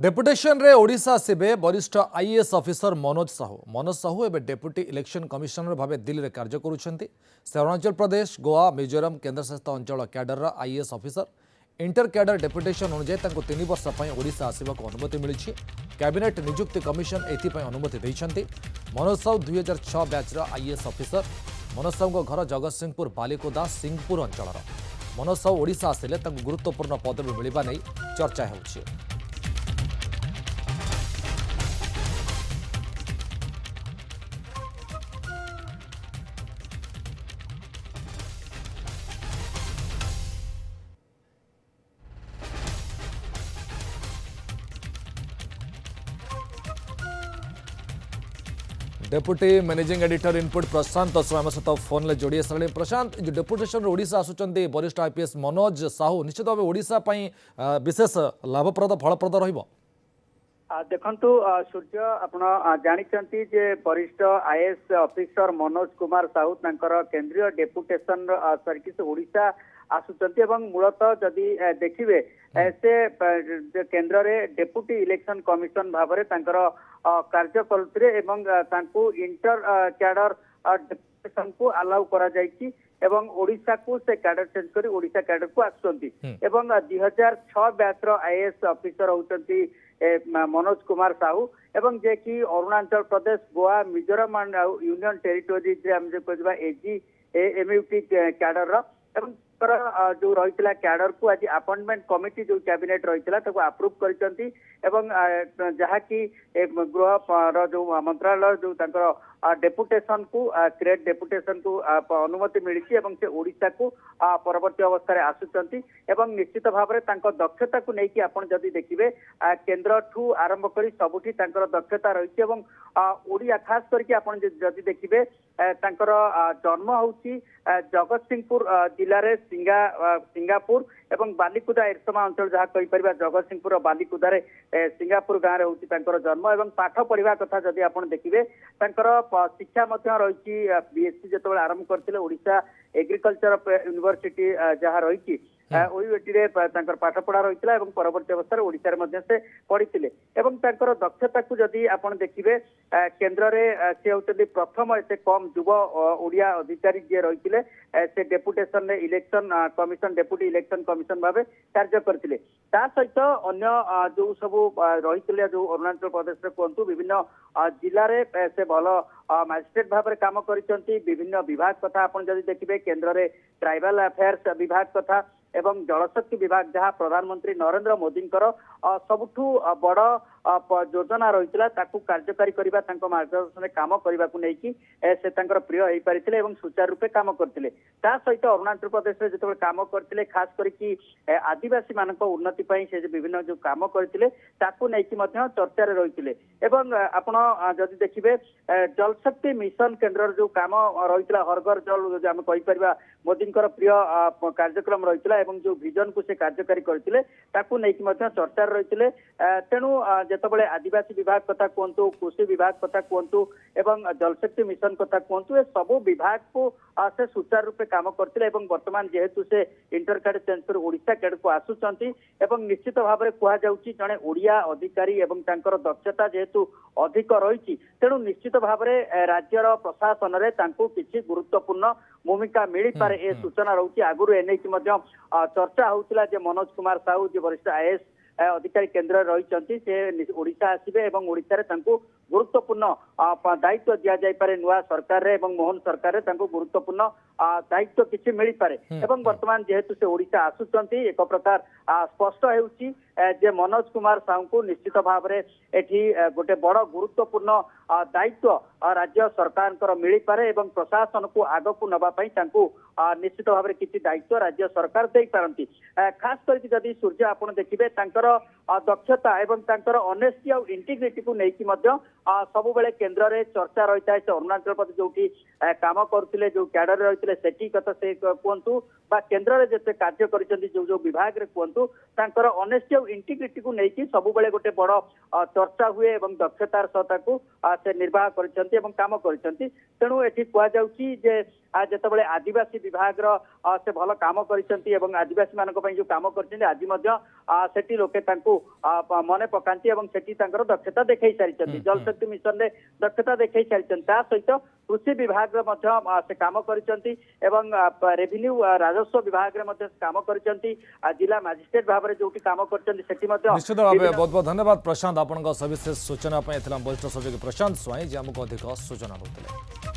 Deputation रे ओडिशा आसबे वरिष्ठ IAS officer Manoj Sahu एवं डेप्यूटी इलेक्शन कमिशनर भाव दिल्ली में कार्य करुछंती। से अरुणाचल प्रदेश गोवा मिजोराम केन्द्रशासित अंचल cadre IAS officer inter cadre deputation अनुଯାୟୀ 3 वर्ष ओडिशा आसवाक अनुमति मिली। कैबिनेट नियुक्ति कमिशन एथपाई अनुमति देइछंती। Manoj Sahu 2006 बैचर IAS officer. मनोज साहू घर जगतसिंहपुर बालिकुदा सिंहपुर अंचल। मनोज साहू ओडिशा आसिले गुरुत्वपूर्ण पदवी मिलवा नहीं चर्चा होउछि। डेप्यूटी मैनेजिंग एडिटर इनपुट प्रशांत आम सहित फोन में जोड़ी सारे। प्रशांत, जो डेपुटेशन ओडिशा आसुंच वरिष्ठ आईपीएस मनोज साहू निश्चित भाव ओडिशा विशेष लाभप्रद फलप्रद रहिबो। देखंतु सूर्य आपण जानिचंती जे वरिष्ठ आईएएस ऑफिसर मनोज कुमार साहू तांकर केंद्रीय डेपुटेशन सरिकी से ओडिशा आसुचंती एवं मूलतः जदि देखिबे से केंद्र रे डेप्यूटी इलेक्शन कमिशन भाबरे तांकर कार्य करुथिले एवं तांको इंटर कैडर डेपुटेशन को अलाउ करा जायछि एवं ओडिशा को से कैडर चेंज करी ओडिशा कैडर को आसुचंती एवं 2006 बैच रो आईएएस ऑफिसर होचंती मनोज कुमार साहू एवं जे कि Arunachal Pradesh Goa Mizoram and union territory जे हम जे कहबा एजी एमयूटी कैडर रो एवं जो रही कैडर को आज अपॉइंटमेंट कमिटी जो कैबिनेट रही अप्रूव कर जहाँकि गृह जो मंत्रालय जो डेपुटेशन को क्रेट डेपुटेशन को अनुमति मिली से ओडिशा को परवर्ती अवस्था आसुचंती एवं निश्चित भाव में दक्षता को लेकिन आप जदि देखिए केंद्र ठू आरंभ करी सबुठी दक्षता रही ओडिया खास करके आप जदि देखिए जन्म होची जगतसिंहपुर जिले में सिंगापुर एवं बालिकुदा एरसमा अंचल जहाँ कहीपर जगतसिंहपुर बालिकुदार सिंगापुर गाँव में होची जन्म एवं पाठ पढ़ा कथा जदि आप देखिए शिक्षा रही बीएससी जो आरंभ करते ओडिशा एग्रीकल्चर यूनिवर्सिटी जहाँ रही ओयूएटी पाठ पढ़ा रही परवर्ती अवस्था ओडिशा से पढ़ी दक्षता को जदि आप देखिए केन्द्र में सी होती प्रथम एत कम युव ओडिया अधिकारी जी रही से deputation election commission deputy election commission भाव कार्य करते सहित अन्य जो सब रही जो अरुणाचल प्रदेश में कहतु विभिन्न जिले से भल मजिस्ट्रेट भाव में कम कर विभिन्न विभाग कथा आप देखिए केन्द्र में ट्राइबल अफेयर्स विभाग कथा एवं जलशक्ति विभाग जहाँ प्रधानमंत्री नरेंद्र मोदी सबुठू बड़ योजना रही कार्यकारी करने मार्गदर्शन कम करने को लेकिन से प्रिय हो पारी एवं सुचारू रूपे कम करते सहित अरुणाचल प्रदेश में जो कम करते खास करके आदिवासी मान उन्नति से विभिन्न जो कम करते चर्चा रही आपड़ देखिए जलशक्ति मिशन केन्द्र जो कम रही हर घर जल आम कहीपर मोदी प्रिय कार्यक्रम रही जो विजन को से कार्यकारी करते चर्चा रही तेणु जितेबाला आदिवासी विभाग कथा कहतु कृषि विभाग कथा कहतु एवं जलशक्ति मिशन कथा कहतु ए सब विभाग को से सुचारू रूपे कम करते वर्तमान जेहेतु से इंटर कैड चेंज कर ओडिशा कैड को आसुचंती एवं निश्चित भाव में कहुची जड़े ओडिया अधिकारी एवं तांकर दक्षता जेहेतु अधिक रही तेणु निश्चित भाव में राज्यर प्रशासन में किसी गुरुत्वपूर्ण भूमिका मिल पारे ए सूचना रही आगुरी एने चर्चा होता मनोज कुमार साहू जो वरिष्ठ आईएएस अधिकारी केन्द्र रही ओडिशा आसबे और ओडिशा गुरुत्वपूर्ण दायित्व दि जापे नुआ सरकार रे एवं मोहन सरकार रे गुरुत्वपूर्ण दायित्व किसी मिल पारे एवं वर्तमान जेहेतु से ओडिशा आसुचंती एक प्रकार स्पष्ट होउची जे मनोज कुमार साहू को निश्चित भाव में एठी गोटे बड़ गुरुत्वपूर्ण दायित्व राज्य सरकार मिल पारे एवं प्रशासन को आग को नवाई निश्चित भाव में किसी दायित्व राज्य सरकार दे पारती खास करके जदि सूर्य आप देखिए दक्षता एवं ऑनेस्टी और इंटीग्रिटी को लेकिन सब बेले केन्द्र में चर्चा रही है से अरुणाचल प्रदेश जो कम करते जो कैडर रही से कथा से कहतु केन्द्र में जिते कार्य कर जो विभाग में कहतु ऑनेस्टी और इंटीग्रिटी को लेकिन सब बेले गोटे बड़ चर्चा हुए और दक्षतार सहित से निर्वाह कम कर तेणु ये कहुचे जितेबाला आदिवासी विभाग से भल कम कर आदिवासी मान जो कम कर आज लोके मने पकांती एवं सेठी तांकर दक्षता देखै सारिचंती जल शक्ति मिशन रे दक्षता देखै सारिचंती ता सहित कृषि विभाग रे मध्य से काम करिसंती एवं रेवेन्यू राजस्व विभाग रे मध्य काम करिसंती जिला मजिस्ट्रेट भाव रे जोटी काम करचंती सेठी मध्य निश्चित भाव बहुत बहुत धन्यवाद प्रशांत आपन सविशेष सूचना वरिष्ठ सहयोगी प्रशांत स्वाई जी आमको अधिक सूचना देते।